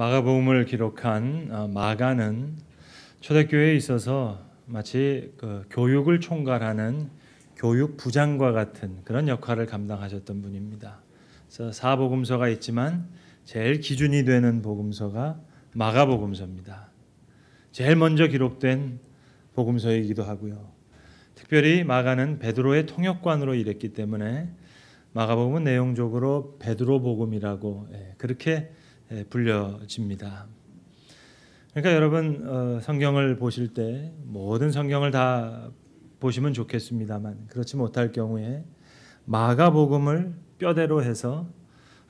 마가복음을 기록한 마가는 초대교회에 있어서 마치 그 교육을 총괄하는 교육부장과 같은 그런 역할을 감당하셨던 분입니다. 그래서 사복음서가 있지만 제일 기준이 되는 복음서가 마가복음서입니다. 제일 먼저 기록된 복음서이기도 하고요. 특별히 마가는 베드로의 통역관으로 일했기 때문에 마가복음은 내용적으로 베드로복음이라고 그렇게 불려집니다. 그러니까 여러분 성경을 보실 때 모든 성경을 다 보시면 좋겠습니다만 그렇지 못할 경우에 마가복음을 뼈대로 해서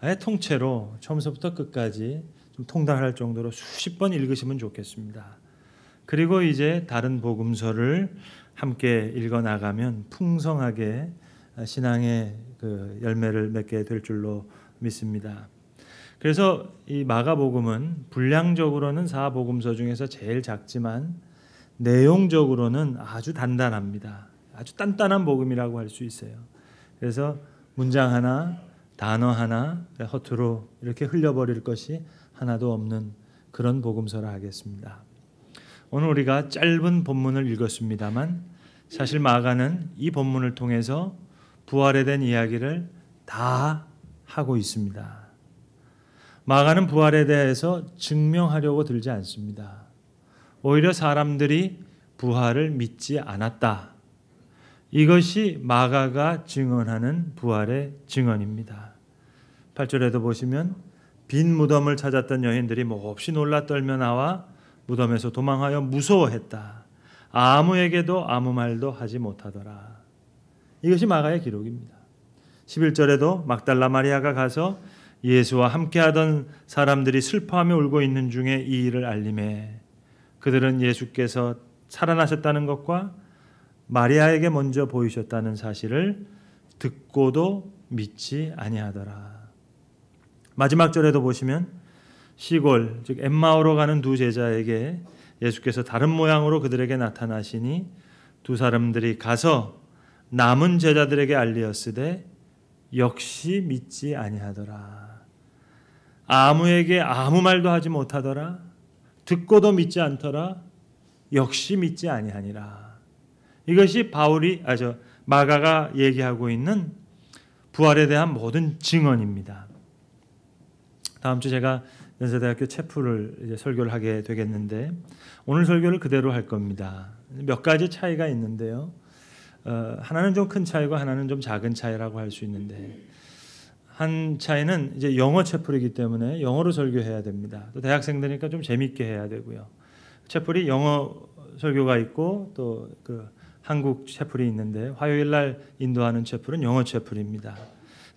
아예 통째로 처음부터 끝까지 좀 통달할 정도로 수십 번 읽으시면 좋겠습니다. 그리고 이제 다른 복음서를 함께 읽어 나가면 풍성하게 신앙의 그 열매를 맺게 될 줄로 믿습니다. 그래서 이 마가복음은 분량적으로는 사복음서 중에서 제일 작지만 내용적으로는 아주 단단합니다. 아주 단단한 복음이라고 할 수 있어요. 그래서 문장 하나, 단어 하나 허투루 이렇게 흘려버릴 것이 하나도 없는 그런 복음서라 하겠습니다. 오늘 우리가 짧은 본문을 읽었습니다만 사실 마가는 이 본문을 통해서 부활에 대한 이야기를 다 하고 있습니다. 마가는 부활에 대해서 증명하려고 들지 않습니다. 오히려 사람들이 부활을 믿지 않았다. 이것이 마가가 증언하는 부활의 증언입니다. 8절에도 보시면 빈 무덤을 찾았던 여인들이 몹시 놀라 떨며 나와 무덤에서 도망하여 무서워했다. 아무에게도 아무 말도 하지 못하더라. 이것이 마가의 기록입니다. 11절에도 막달라 마리아가 가서 예수와 함께하던 사람들이 슬퍼하며 울고 있는 중에 이 일을 알림해 그들은 예수께서 살아나셨다는 것과 마리아에게 먼저 보이셨다는 사실을 듣고도 믿지 아니하더라. 마지막 절에도 보시면 시골 즉 엠마오로 가는 두 제자에게 예수께서 다른 모양으로 그들에게 나타나시니 두 사람들이 가서 남은 제자들에게 알리었으되 역시 믿지 아니하더라. 아무에게 아무 말도 하지 못하더라. 듣고도 믿지 않더라. 역시 믿지 아니하니라. 이것이 마가가 얘기하고 있는 부활에 대한 모든 증언입니다. 다음 주 제가 연세대학교 체프를 이제 설교를 하게 되겠는데 오늘 설교를 그대로 할 겁니다. 몇 가지 차이가 있는데요. 하나는 좀 큰 차이고 하나는 좀 작은 차이라고 할 수 있는데 한 차이는 이제 영어 채플이기 때문에 영어로 설교해야 됩니다. 또 대학생들이니까 좀 재밌게 해야 되고요. 채플이 영어 설교가 있고 또 그 한국 채플이 있는데 화요일 날 인도하는 채플은 영어 채플입니다.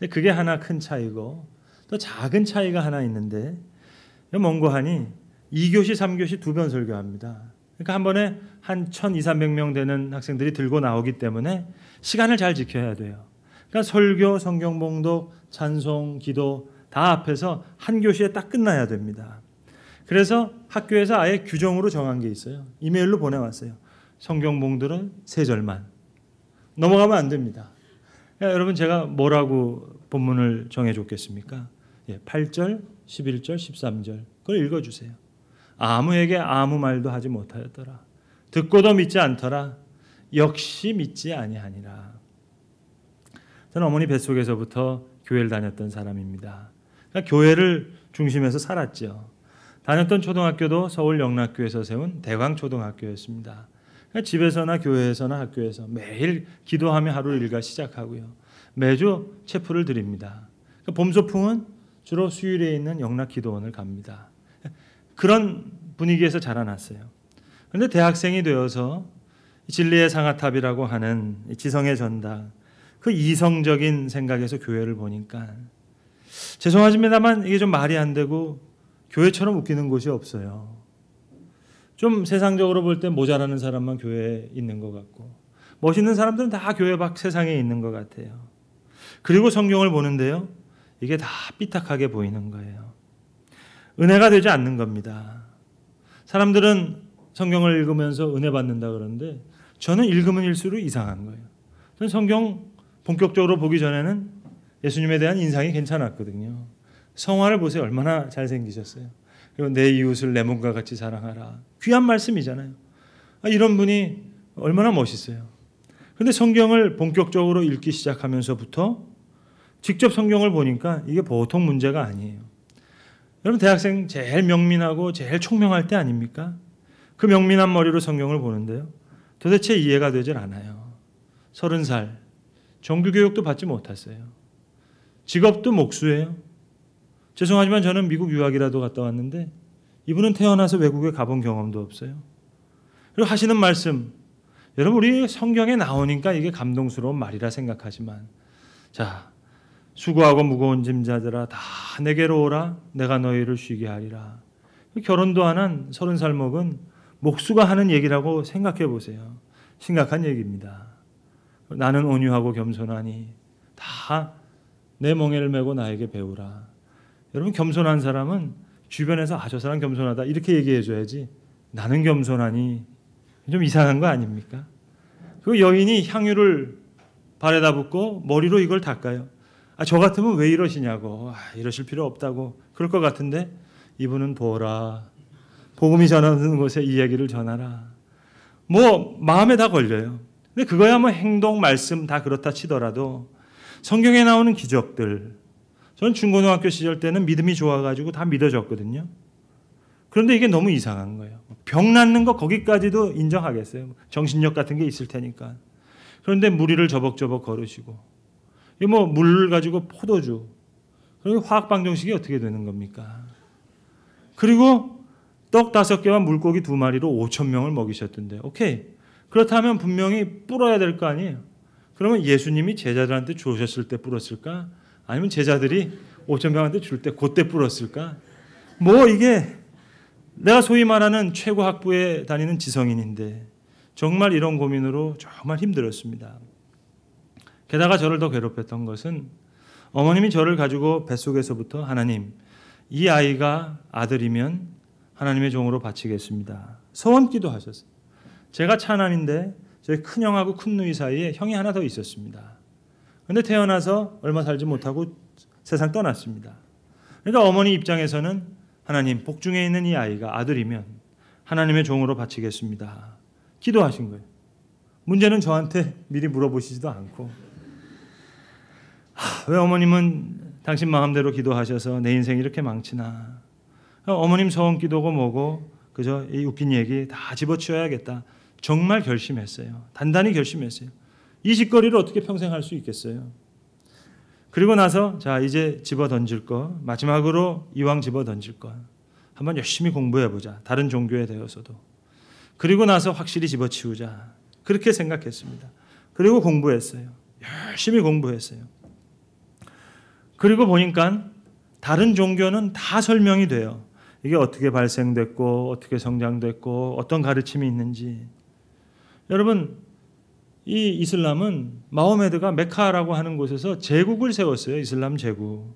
그게 하나 큰 차이고 또 작은 차이가 하나 있는데 몽고하니 2교시, 3교시 두 번 설교합니다. 그러니까 한 번에 한 1,200~300명 되는 학생들이 들고 나오기 때문에 시간을 잘 지켜야 돼요. 그러니까 설교, 성경 봉독, 찬송, 기도 다 앞에서 한 교시에 딱 끝나야 됩니다. 그래서 학교에서 아예 규정으로 정한 게 있어요. 이메일로 보내왔어요. 성경 봉독은 3절만. 넘어가면 안 됩니다. 그러니까 여러분 제가 뭐라고 본문을 정해줬겠습니까? 8절, 11절, 13절 그걸 읽어주세요. 아무에게 아무 말도 하지 못하였더라. 듣고도 믿지 않더라. 역시 믿지 아니하니라. 저는 어머니 뱃속에서부터 교회를 다녔던 사람입니다. 그러니까 교회를 중심에서 살았죠. 다녔던 초등학교도 서울 영락교에서 세운 대광초등학교였습니다. 그러니까 집에서나 교회에서나 학교에서 매일 기도하며 하루 일과 시작하고요. 매주 체프를 드립니다. 그러니까 봄 소풍은 주로 수요일에 있는 영락기도원을 갑니다. 그런 분위기에서 자라났어요. 그런데 대학생이 되어서 진리의 상아탑이라고 하는 지성의 전당 그 이성적인 생각에서 교회를 보니까 죄송하지만 이게 좀 말이 안 되고 교회처럼 웃기는 곳이 없어요. 좀 세상적으로 볼 때 모자라는 사람만 교회에 있는 것 같고 멋있는 사람들은 다 교회 밖 세상에 있는 것 같아요. 그리고 성경을 보는데요. 이게 다 삐딱하게 보이는 거예요. 은혜가 되지 않는 겁니다. 사람들은 성경을 읽으면서 은혜 받는다 그러는데 저는 읽으면 읽을수록 이상한 거예요. 저는 성경 본격적으로 보기 전에는 예수님에 대한 인상이 괜찮았거든요. 성화를 보세요. 얼마나 잘생기셨어요. 그리고 내 이웃을 내 몸과 같이 사랑하라. 귀한 말씀이잖아요. 이런 분이 얼마나 멋있어요. 그런데 성경을 본격적으로 읽기 시작하면서부터 직접 성경을 보니까 이게 보통 문제가 아니에요. 여러분 대학생 제일 명민하고 제일 총명할 때 아닙니까? 그 명민한 머리로 성경을 보는데요. 도대체 이해가 되질 않아요. 30살, 정규교육도 받지 못했어요. 직업도 목수예요. 죄송하지만 저는 미국 유학이라도 갔다 왔는데 이분은 태어나서 외국에 가본 경험도 없어요. 그리고 하시는 말씀, 여러분 우리 성경에 나오니까 이게 감동스러운 말이라 생각하지만 자, 수고하고 무거운 짐자들아 다 내게로 오라 내가 너희를 쉬게 하리라. 결혼도 안 한 30살 먹은 목수가 하는 얘기라고 생각해 보세요. 심각한 얘기입니다. 나는 온유하고 겸손하니 다 내 멍에를 메고 나에게 배우라. 여러분 겸손한 사람은 주변에서 저 사람 겸손하다 이렇게 얘기해 줘야지 나는 겸손하니 좀 이상한 거 아닙니까? 그 여인이 향유를 발에다 붓고 머리로 이걸 닦아요. 저 같으면 왜 이러시냐고. 이러실 필요 없다고. 그럴 것 같은데 이분은 보라. 복음이 전하는 곳에 이 얘기를 전하라. 뭐 마음에 다 걸려요. 근데 그거야 뭐 행동, 말씀 다 그렇다 치더라도 성경에 나오는 기적들, 저는 중고등학교 시절 때는 믿음이 좋아가지고 다 믿어졌거든요. 그런데 이게 너무 이상한 거예요. 병 낫는 거 거기까지도 인정하겠어요. 정신력 같은 게 있을 테니까. 그런데 무리를 저벅저벅 걸으시고 이 뭐 물을 가지고 포도주, 그리고 화학 방정식이 어떻게 되는 겁니까? 그리고 떡 5개와 물고기 2마리로 5,000명을 먹이셨던데, 오케이. 그렇다면 분명히 불어야 될 거 아니에요. 그러면 예수님이 제자들한테 주셨을 때 불었을까? 아니면 제자들이 5,000명한테 줄 때 그때 불었을까? 뭐 이게 내가 소위 말하는 최고 학부에 다니는 지성인인데 정말 이런 고민으로 정말 힘들었습니다. 게다가 저를 더 괴롭혔던 것은 어머님이 저를 가지고 뱃속에서부터 하나님, 이 아이가 아들이면 하나님의 종으로 바치겠습니다. 서원기도 하셨어요. 제가 차남인데 저희 큰형하고 큰누이 사이에 형이 하나 더 있었습니다. 그런데 태어나서 얼마 살지 못하고 세상 떠났습니다. 그러니까 어머니 입장에서는 하나님, 복중에 있는 이 아이가 아들이면 하나님의 종으로 바치겠습니다. 기도하신 거예요. 문제는 저한테 미리 물어보시지도 않고 왜 어머님은 당신 마음대로 기도하셔서 내 인생 이렇게 망치나. 어머님 서원 기도고 뭐고 그저 이 웃긴 얘기 다 집어치워야겠다. 정말 결심했어요. 단단히 결심했어요. 이 짓거리를 어떻게 평생 할 수 있겠어요. 그리고 나서 자 이제 집어 던질 거, 마지막으로 이왕 집어 던질 거 한번 열심히 공부해보자. 다른 종교에 대해서도. 그리고 나서 확실히 집어치우자. 그렇게 생각했습니다. 그리고 공부했어요. 열심히 공부했어요. 그리고 보니까 다른 종교는 다 설명이 돼요. 이게 어떻게 발생됐고 어떻게 성장됐고 어떤 가르침이 있는지. 여러분 이 이슬람은 마호메드가 메카라고 하는 곳에서 제국을 세웠어요. 이슬람 제국.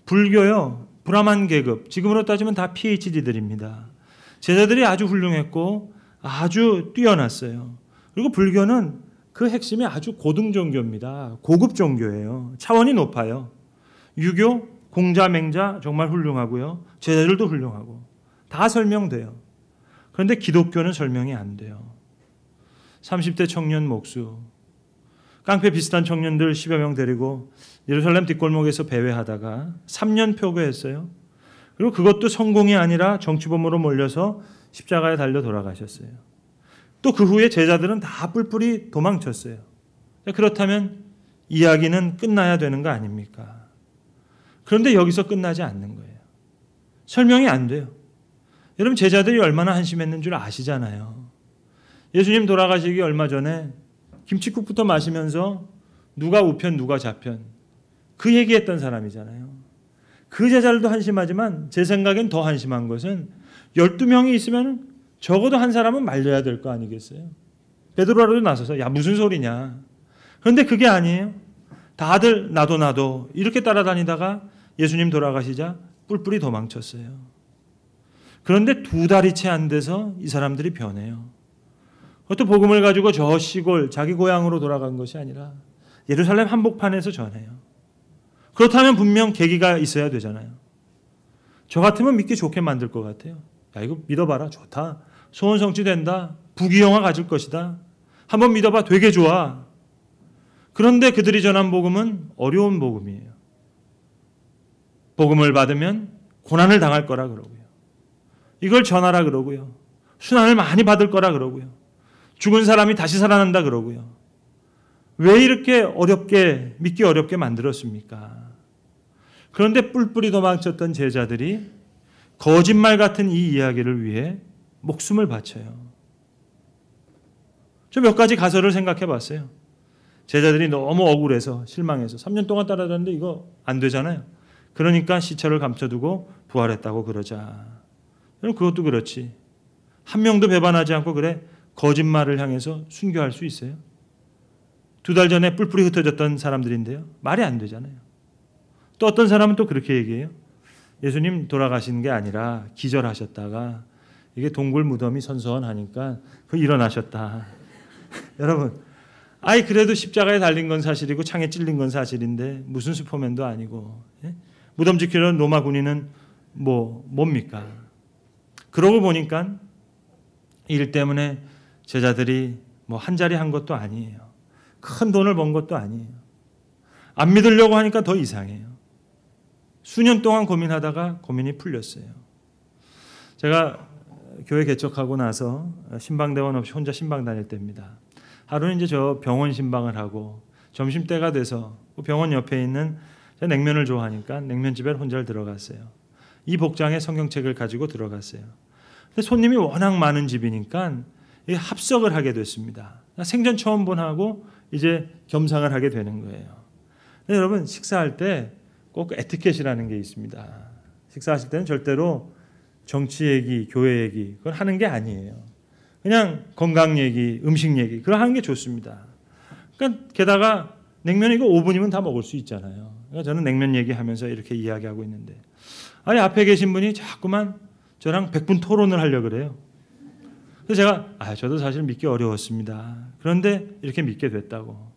불교요. 브라만 계급. 지금으로 따지면 다 PhD들입니다. 제자들이 아주 훌륭했고 아주 뛰어났어요. 그리고 불교는 그 핵심이 아주 고등 종교입니다. 고급 종교예요. 차원이 높아요. 유교, 공자, 맹자 정말 훌륭하고요. 제자들도 훌륭하고 다 설명돼요. 그런데 기독교는 설명이 안 돼요. 30대 청년 목수, 깡패 비슷한 청년들 10여 명 데리고 예루살렘 뒷골목에서 배회하다가 3년 표고했어요. 그리고 그것도 성공이 아니라 정치범으로 몰려서 십자가에 달려 돌아가셨어요. 또 그 후에 제자들은 다 뿔뿔이 도망쳤어요. 그렇다면 이야기는 끝나야 되는 거 아닙니까? 그런데 여기서 끝나지 않는 거예요. 설명이 안 돼요. 여러분 제자들이 얼마나 한심했는 줄 아시잖아요. 예수님 돌아가시기 얼마 전에 김칫국부터 마시면서 누가 우편 누가 좌편 그 얘기했던 사람이잖아요. 그 제자들도 한심하지만 제 생각엔 더 한심한 것은 12명이 있으면 적어도 한 사람은 말려야 될 거 아니겠어요. 베드로라도 나서서 야 무슨 소리냐. 그런데 그게 아니에요. 다들 나도 이렇게 따라다니다가 예수님 돌아가시자 뿔뿔이 도망쳤어요. 그런데 2달이 채 안 돼서 이 사람들이 변해요. 그것도 복음을 가지고 저 시골 자기 고향으로 돌아간 것이 아니라 예루살렘 한복판에서 전해요. 그렇다면 분명 계기가 있어야 되잖아요. 저 같으면 믿기 좋게 만들 것 같아요. 야, 이거 믿어봐라. 좋다. 소원 성취된다. 부귀영화 가질 것이다. 한번 믿어봐. 되게 좋아. 그런데 그들이 전한 복음은 어려운 복음이에요. 복음을 받으면 고난을 당할 거라 그러고요. 이걸 전하라 그러고요. 순환을 많이 받을 거라 그러고요. 죽은 사람이 다시 살아난다 그러고요. 왜 이렇게 어렵게, 믿기 어렵게 만들었습니까? 그런데 뿔뿔이 도망쳤던 제자들이 거짓말 같은 이 이야기를 위해 목숨을 바쳐요. 저 몇 가지 가설을 생각해 봤어요. 제자들이 너무 억울해서 실망해서 3년 동안 따라다녔는데 이거 안 되잖아요. 그러니까 시체를 감춰두고 부활했다고 그러자. 여러분 그것도 그렇지. 한 명도 배반하지 않고 그래 거짓말을 향해서 순교할 수 있어요? 2달 전에 뿔뿔이 흩어졌던 사람들인데요. 말이 안 되잖아요. 또 어떤 사람은 또 그렇게 얘기해요. 예수님 돌아가시는 게 아니라 기절하셨다가 이게 동굴 무덤이 선선하니까 그 일어나셨다. 여러분, 아이 그래도 십자가에 달린 건 사실이고 창에 찔린 건 사실인데 무슨 슈퍼맨도 아니고 무덤 지키려는 로마 군인은 뭡니까? 그러고 보니까 일 때문에 제자들이 한 자리 한 것도 아니에요. 큰 돈을 번 것도 아니에요. 안 믿으려고 하니까 더 이상해요. 수년 동안 고민하다가 고민이 풀렸어요. 제가 교회 개척하고 나서 신방대원 없이 혼자 신방 다닐 때입니다. 하루는 이제 저 병원 신방을 하고 점심때가 돼서 병원 옆에 있는 제가 냉면을 좋아하니까 냉면집에 혼자 들어갔어요. 이 복장에 성경책을 가지고 들어갔어요. 근데 손님이 워낙 많은 집이니까 합석을 하게 됐습니다. 생전 처음 본하고 이제 겸상을 하게 되는 거예요. 근데 여러분 식사할 때 꼭 에티켓이라는 게 있습니다. 식사하실 때는 절대로 정치 얘기, 교회 얘기 그걸 하는 게 아니에요. 그냥 건강 얘기, 음식 얘기 그걸 하는 게 좋습니다. 그러니까 게다가 냉면 이거 5분이면 다 먹을 수 있잖아요. 그러니까 저는 냉면 얘기하면서 이렇게 이야기하고 있는데 아니 앞에 계신 분이 자꾸만 저랑 100분 토론을 하려고 그래요. 그래서 제가 저도 사실 믿기 어려웠습니다. 그런데 이렇게 믿게 됐다고.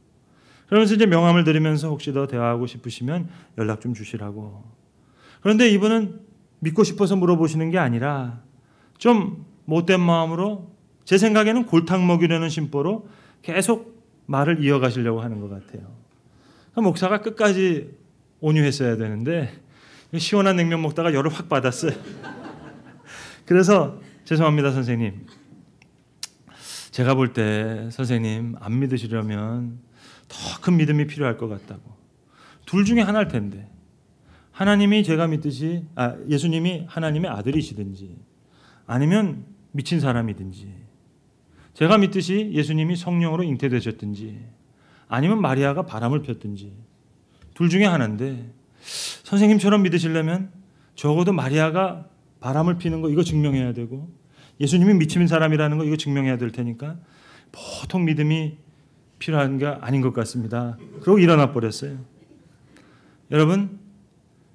그러면서 이제 명함을 드리면서 혹시 더 대화하고 싶으시면 연락 좀 주시라고. 그런데 이분은 믿고 싶어서 물어보시는 게 아니라 좀 못된 마음으로 제 생각에는 골탕 먹이려는 심보로 계속 말을 이어가시려고 하는 것 같아요. 목사가 끝까지 온유했어야 되는데 시원한 냉면 먹다가 열을 확 받았어요. 그래서 죄송합니다 선생님. 제가 볼 때 선생님 안 믿으시려면 더 큰 믿음이 필요할 것 같다고. 둘 중에 하나일 텐데 하나님이 제가 믿듯이 예수님이 하나님의 아들이시든지 아니면 미친 사람이든지 제가 믿듯이 예수님이 성령으로 잉태되셨든지 아니면 마리아가 바람을 폈든지 둘 중에 하나인데 선생님처럼 믿으시려면 적어도 마리아가 바람을 피는 거 이거 증명해야 되고 예수님이 미친 사람이라는 거 이거 증명해야 될 테니까 보통 믿음이 필요한 게 아닌 것 같습니다. 그러고 일어나 버렸어요. 여러분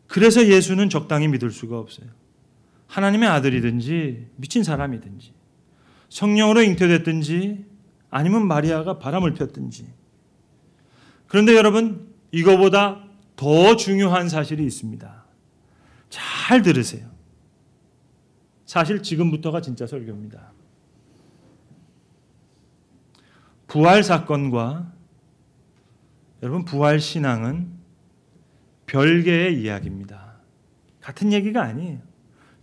그래서 예수는 적당히 믿을 수가 없어요. 하나님의 아들이든지 미친 사람이든지 성령으로 잉태됐든지 아니면 마리아가 바람을 폈든지. 그런데 여러분 이거보다 더 중요한 사실이 있습니다. 잘 들으세요. 사실 지금부터가 진짜 설교입니다. 부활 사건과 여러분 부활 신앙은 별개의 이야기입니다. 같은 얘기가 아니에요.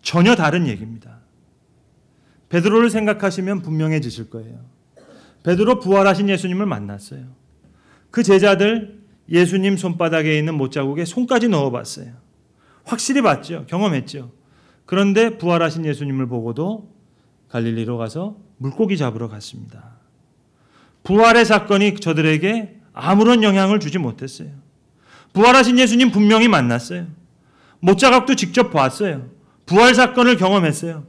전혀 다른 얘기입니다. 베드로를 생각하시면 분명해지실 거예요. 베드로 부활하신 예수님을 만났어요. 그 제자들 예수님 손바닥에 있는 못자국에 손까지 넣어봤어요. 확실히 봤죠. 경험했죠. 그런데 부활하신 예수님을 보고도 갈릴리로 가서 물고기 잡으러 갔습니다. 부활의 사건이 저들에게 아무런 영향을 주지 못했어요. 부활하신 예수님 분명히 만났어요. 못자국도 직접 봤어요. 부활 사건을 경험했어요.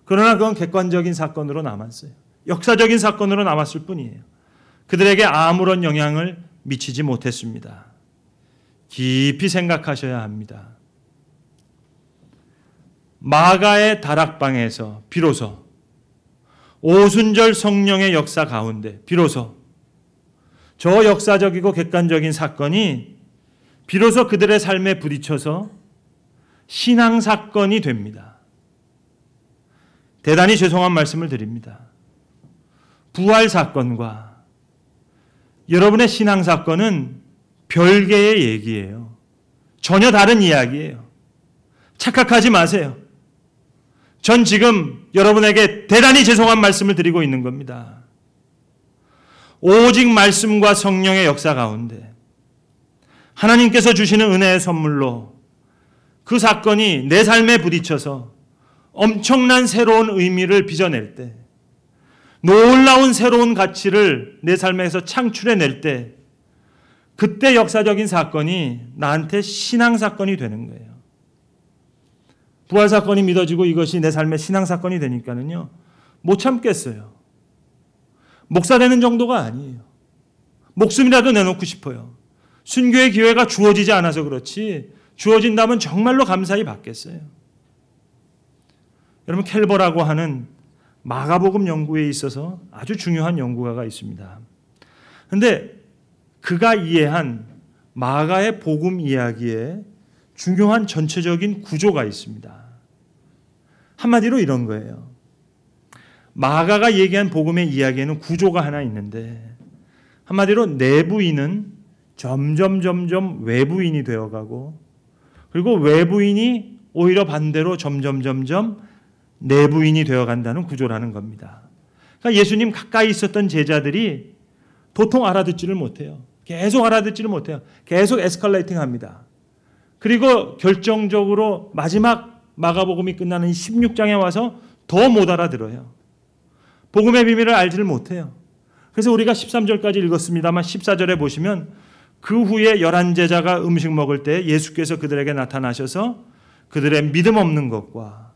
그러나 그건 객관적인 사건으로 남았어요. 역사적인 사건으로 남았을 뿐이에요. 그들에게 아무런 영향을 미치지 못했습니다. 깊이 생각하셔야 합니다. 마가의 다락방에서 비로소 오순절 성령의 역사 가운데 비로소 저 역사적이고 객관적인 사건이 비로소 그들의 삶에 부딪혀서 신앙 사건이 됩니다. 대단히 죄송한 말씀을 드립니다. 부활 사건과 여러분의 신앙 사건은 별개의 얘기예요. 전혀 다른 이야기예요. 착각하지 마세요. 전 지금 여러분에게 대단히 죄송한 말씀을 드리고 있는 겁니다. 오직 말씀과 성령의 역사 가운데 하나님께서 주시는 은혜의 선물로 그 사건이 내 삶에 부딪혀서 엄청난 새로운 의미를 빚어낼 때, 놀라운 새로운 가치를 내 삶에서 창출해낼 때, 그때 역사적인 사건이 나한테 신앙 사건이 되는 거예요. 부활 사건이 믿어지고 이것이 내 삶의 신앙 사건이 되니까는요, 못 참겠어요. 목사 되는 정도가 아니에요. 목숨이라도 내놓고 싶어요. 순교의 기회가 주어지지 않아서 그렇지, 주어진다면 정말로 감사히 받겠어요. 여러분, 켈버라고 하는 마가복음 연구에 있어서 아주 중요한 연구가가 있습니다. 그런데 그가 이해한 마가의 복음 이야기에 중요한 전체적인 구조가 있습니다. 한마디로 이런 거예요. 마가가 얘기한 복음의 이야기에는 구조가 하나 있는데, 한마디로 내부인은 점점 외부인이 되어가고, 그리고 외부인이 오히려 반대로 점점 내부인이 되어간다는 구조라는 겁니다. 그러니까 예수님 가까이 있었던 제자들이 도통 알아듣지를 못해요. 계속 알아듣지를 못해요. 계속 에스컬레이팅 합니다. 그리고 결정적으로 마지막 마가복음이 끝나는 16장에 와서 더 못 알아들어요. 복음의 비밀을 알지를 못해요. 그래서 우리가 13절까지 읽었습니다만 14절에 보시면 그 후에 11제자가 음식 먹을 때 예수께서 그들에게 나타나셔서 그들의 믿음 없는 것과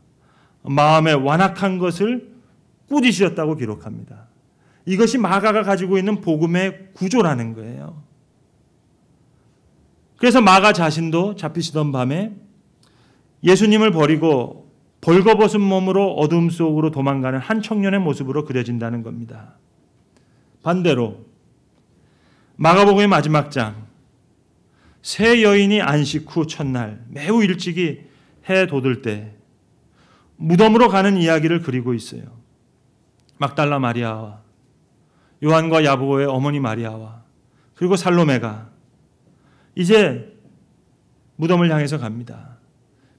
마음에 완악한 것을 꾸짖으셨다고 기록합니다. 이것이 마가가 가지고 있는 복음의 구조라는 거예요. 그래서 마가 자신도 잡히시던 밤에 예수님을 버리고 벌거벗은 몸으로 어둠 속으로 도망가는 한 청년의 모습으로 그려진다는 겁니다. 반대로 마가복음의 마지막 장, 세 여인이 안식 후 첫날 매우 일찍이 해 돋을 때 무덤으로 가는 이야기를 그리고 있어요. 막달라 마리아와 요한과 야고보의 어머니 마리아와 그리고 살로메가 이제 무덤을 향해서 갑니다.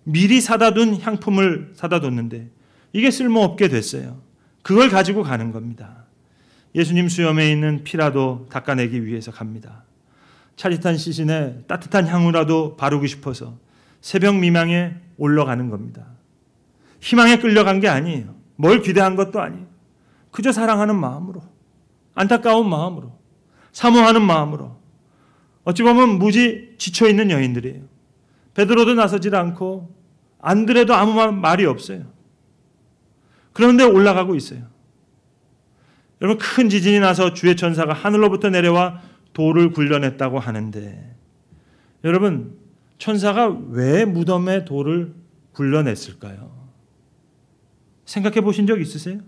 미리 사다 둔 향품을 사다 뒀는데 이게 쓸모없게 됐어요. 그걸 가지고 가는 겁니다. 예수님 수염에 있는 피라도 닦아내기 위해서 갑니다. 차릿한 시신에 따뜻한 향후라도 바르고 싶어서 새벽 미망에 올라가는 겁니다. 희망에 끌려간 게 아니에요. 뭘 기대한 것도 아니에요. 그저 사랑하는 마음으로, 안타까운 마음으로, 사모하는 마음으로. 어찌 보면 무지 지쳐있는 여인들이에요. 베드로도 나서질 않고 안드레도 아무 말이 없어요. 그런데 올라가고 있어요. 여러분, 큰 지진이 나서 주의 천사가 하늘로부터 내려와 돌을 굴려냈다고 하는데, 여러분, 천사가 왜 무덤에 돌을 굴려냈을까요? 생각해 보신 적 있으세요?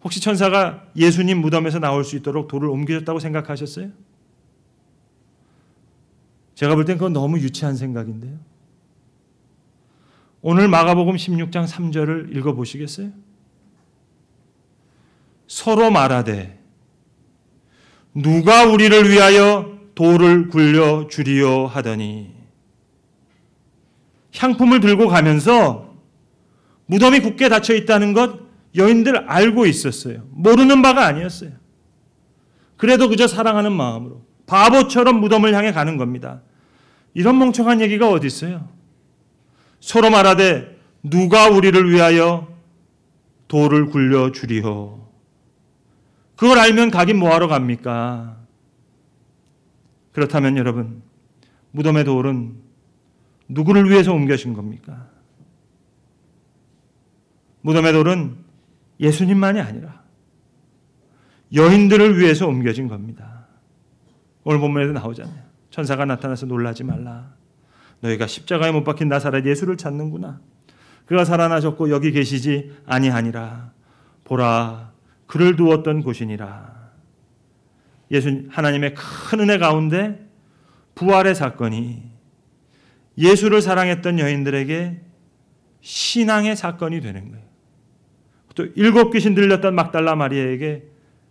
혹시 천사가 예수님 무덤에서 나올 수 있도록 돌을 옮겨줬다고 생각하셨어요? 제가 볼 땐 그건 너무 유치한 생각인데요. 오늘 마가복음 16장 3절을 읽어보시겠어요? 서로 말하되 누가 우리를 위하여 돌을 굴려 주리요 하더니, 향품을 들고 가면서 무덤이 굳게 닫혀 있다는 것 여인들 알고 있었어요. 모르는 바가 아니었어요. 그래도 그저 사랑하는 마음으로 바보처럼 무덤을 향해 가는 겁니다. 이런 멍청한 얘기가 어디 있어요? 서로 말하되 누가 우리를 위하여 돌을 굴려 주리요. 그걸 알면 가긴 뭐하러 갑니까? 그렇다면 여러분, 무덤의 돌은 누구를 위해서 옮겨진 겁니까? 무덤의 돌은 예수님만이 아니라 여인들을 위해서 옮겨진 겁니다. 오늘 본문에도 나오잖아요. 천사가 나타나서 놀라지 말라. 너희가 십자가에 못 박힌 나사렛 예수를 찾는구나. 그가 살아나셨고 여기 계시지 아니하니라. 보라, 그를 두었던 곳이니라. 하나님의 큰 은혜 가운데 부활의 사건이 예수를 사랑했던 여인들에게 신앙의 사건이 되는 거예요. 또 7 귀신 들렸던 막달라 마리아에게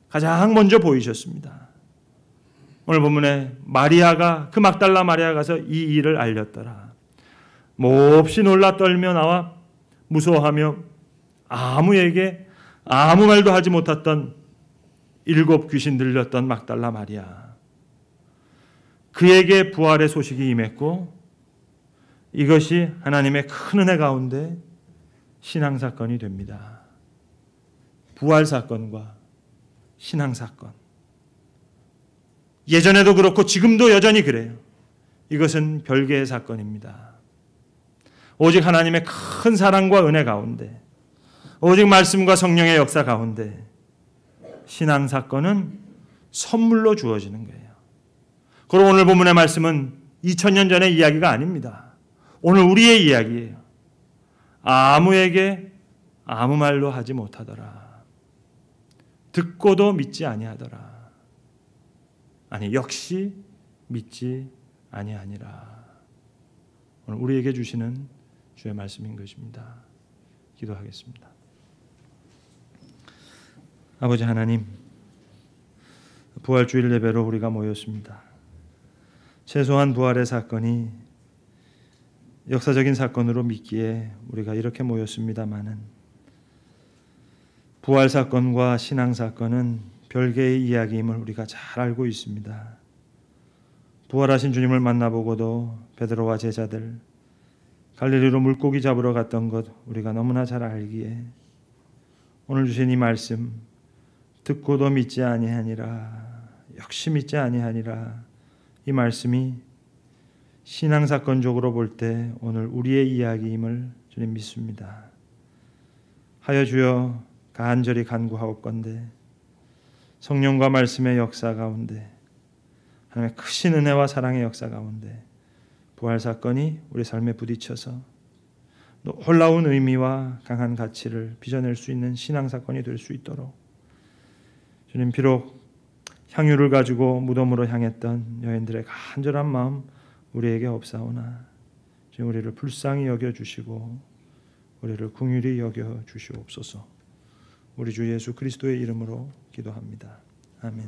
가장 먼저 보이셨습니다. 오늘 본문에 마리아가 그 막달라 마리아가 가서 이 일을 알렸더라. 몹시 놀라 떨며 나와 무서워하며 아무에게 아무 말도 하지 못했던 7 귀신 들렸던 막달라 마리아. 그에게 부활의 소식이 임했고 이것이 하나님의 큰 은혜 가운데 신앙사건이 됩니다. 부활사건과 신앙사건. 예전에도 그렇고 지금도 여전히 그래요. 이것은 별개의 사건입니다. 오직 하나님의 큰 사랑과 은혜 가운데, 오직 말씀과 성령의 역사 가운데 신앙사건은 선물로 주어지는 거예요. 그리고 오늘 본문의 말씀은 2000년 전의 이야기가 아닙니다. 오늘 우리의 이야기예요. 아무에게 아무 말로 하지 못하더라. 듣고도 믿지 아니하더라. 아니 역시 믿지 아니하니라. 오늘 우리에게 주시는 주의 말씀인 것입니다. 기도하겠습니다. 아버지 하나님, 부활주일 예배로 우리가 모였습니다. 최소한 부활의 사건이 역사적인 사건으로 믿기에 우리가 이렇게 모였습니다마는 부활 사건과 신앙 사건은 별개의 이야기임을 우리가 잘 알고 있습니다. 부활하신 주님을 만나보고도 베드로와 제자들 갈릴리로 물고기 잡으러 갔던 것 우리가 너무나 잘 알기에 오늘 주신 이 말씀 듣고도 믿지 아니하니라, 역시 믿지 아니하니라, 이 말씀이 신앙사건적으로 볼 때 오늘 우리의 이야기임을 주님 믿습니다. 하여 주여 간절히 간구하옵건대 성령과 말씀의 역사 가운데, 하나님의 크신 은혜와 사랑의 역사 가운데 부활사건이 우리 삶에 부딪혀서 놀라운 의미와 강한 가치를 빚어낼 수 있는 신앙사건이 될 수 있도록 주님, 비록 향유를 가지고 무덤으로 향했던 여인들의 간절한 마음 우리에게 없사오나 주님, 우리를 불쌍히 여겨주시고 우리를 긍휼히 여겨주시옵소서. 우리 주 예수 그리스도의 이름으로 기도합니다. 아멘.